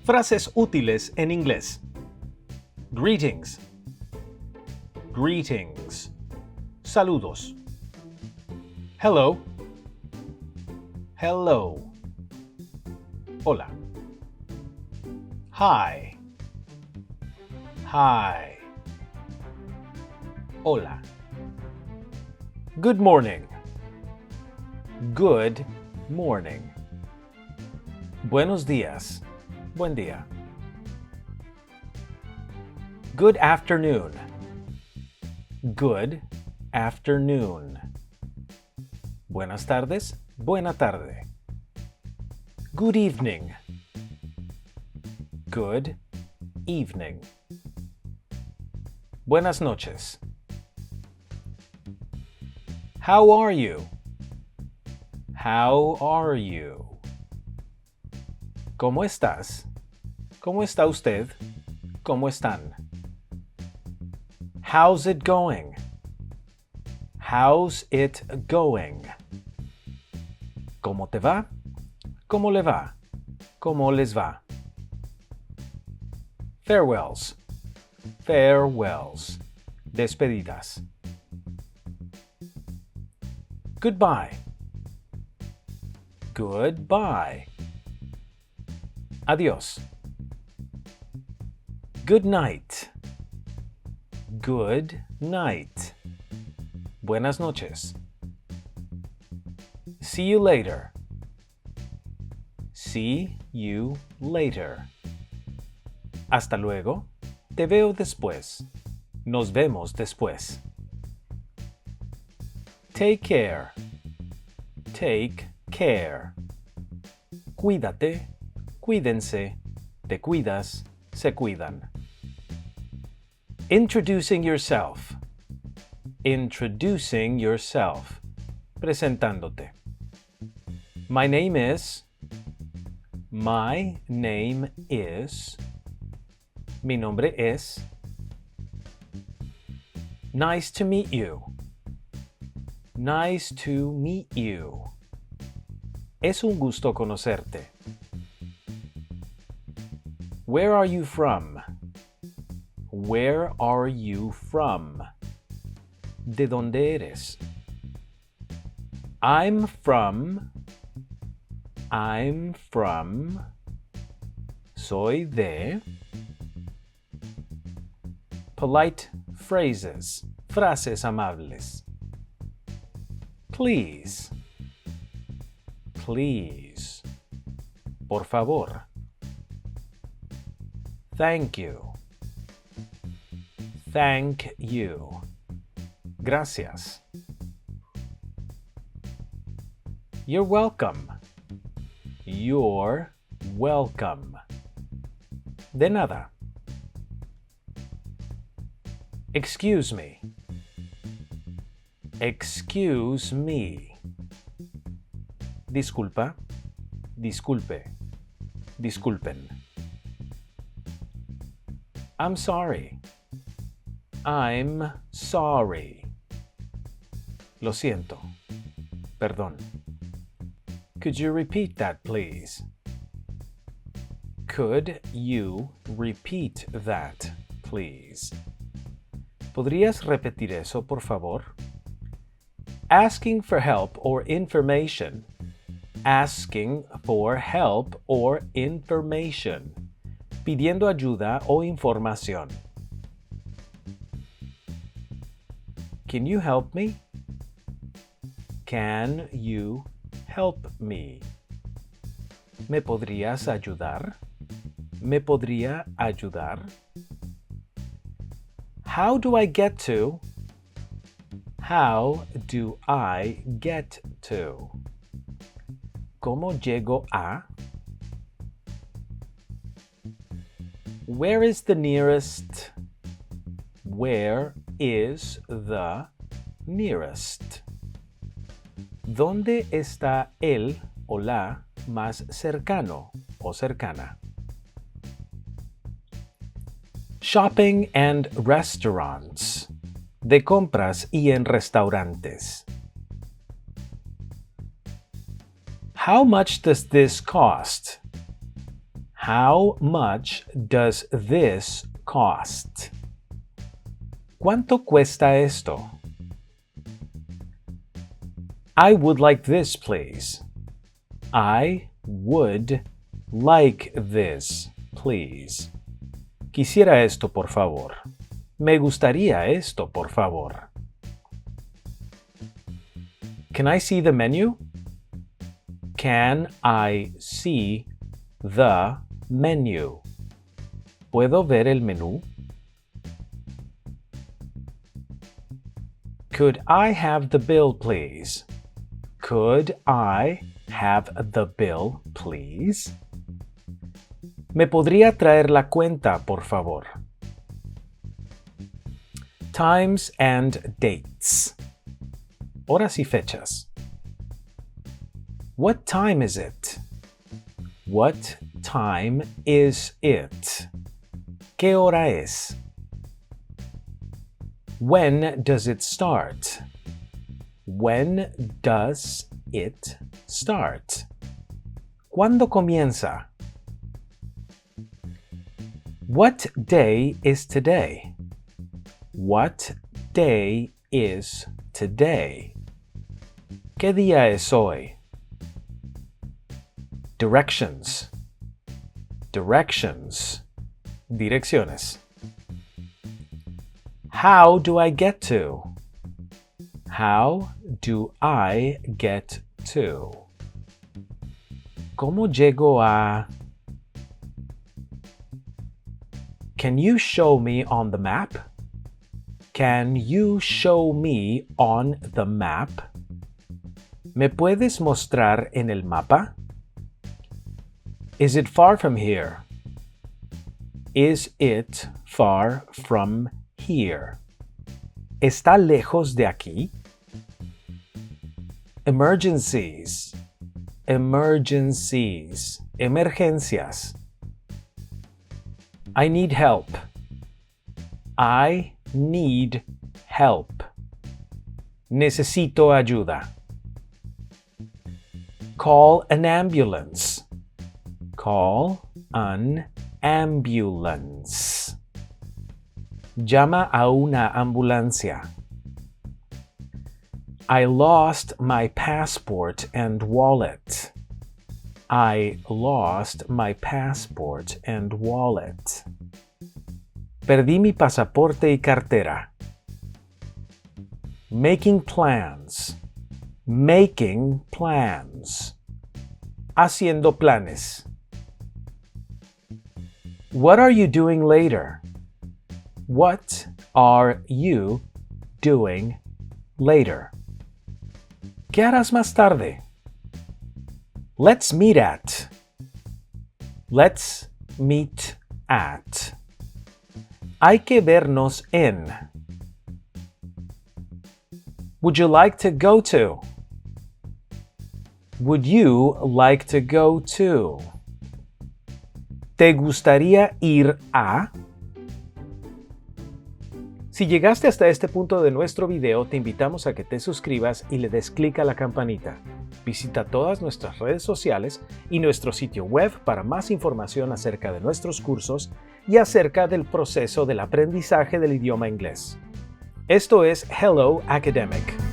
Frases útiles en inglés. Greetings. Greetings. Saludos. Hello. Hello. Hola. Hi. Hi. Hola. Good morning. Good morning. Buenos días. Buen día. Good afternoon. Good afternoon. Buenas tardes. Buena tarde. Good evening. Good evening. Buenas noches. How are you? How are you? ¿Cómo estás? ¿Cómo está usted? ¿Cómo están? How's it going? How's it going? ¿Cómo te va? ¿Cómo le va? ¿Cómo les va? Farewells. Farewells. Despedidas. Goodbye. Goodbye. Adiós. Good night. Good night. Buenas noches. See you later. See you later. Hasta luego. Te veo después. Nos vemos después. Take care. Take care. Cuídate. Cuídense. Te cuidas. Se cuidan. Introducing yourself. Introducing yourself. Presentándote. My name is. My name is. Mi nombre es. Nice to meet you. Nice to meet you. Es un gusto conocerte. Where are you from? Where are you from? ¿De dónde eres? I'm from. Soy de. Polite phrases. Frases amables. Please. Please. Por favor. Thank you. Thank you. Gracias. You're welcome. You're welcome. De nada. Excuse me. Excuse me. Disculpa. Disculpe. Disculpen. I'm sorry. I'm sorry. Lo siento. Perdón. Could you repeat that, please? Could you repeat that, please? ¿Podrías repetir eso, por favor? Asking for help or information. Asking for help or information. Pidiendo ayuda o información. Can you help me? Can you help me? ¿Me podrías ayudar? ¿Me podría ayudar? How do I get to? How do I get to? ¿Cómo llego a? Where is the nearest? Where is the nearest? ¿Dónde está el o la más cercano o cercana? Shopping and restaurants. De compras y en restaurantes. How much does this cost? How much does this cost? ¿Cuánto cuesta esto? I would like this, please. I would like this, please. Quisiera esto, por favor. Me gustaría esto, por favor. Can I see the menu? Can I see the menu? ¿Puedo ver el menú? Could I have the bill, please? Could I have the bill, please? ¿Me podría traer la cuenta, por favor? Times and dates. Horas y fechas. What time is it? What time is it? ¿Qué hora es? When does it start? When does it start? ¿Cuándo comienza? What day is today? What day is today? ¿Qué día es hoy? Directions. Directions. Direcciones. How do I get to? How do I get to? ¿Cómo llego a? Can you show me on the map? Can you show me on the map? ¿Me puedes mostrar en el mapa? Is it far from here? Is it far from here? ¿Está lejos de aquí? Emergencies. Emergencies. Emergencias. I need help. I need help. Necesito ayuda. Call an ambulance. Call an ambulance. Llama a una ambulancia. I lost my passport and wallet. I lost my passport and wallet. Perdí mi pasaporte y cartera. Making plans. Making plans. Haciendo planes. What are you doing later? What are you doing later? ¿Qué harás más tarde? Let's meet at. Let's meet at. Hay que vernos en. Would you like to go to? Would you like to go to? ¿Te gustaría ir a? Si llegaste hasta este punto de nuestro video, te invitamos a que te suscribas y le des clic a la campanita. Visita todas nuestras redes sociales y nuestro sitio web para más información acerca de nuestros cursos y acerca del proceso del aprendizaje del idioma inglés. Esto es Hello Academic.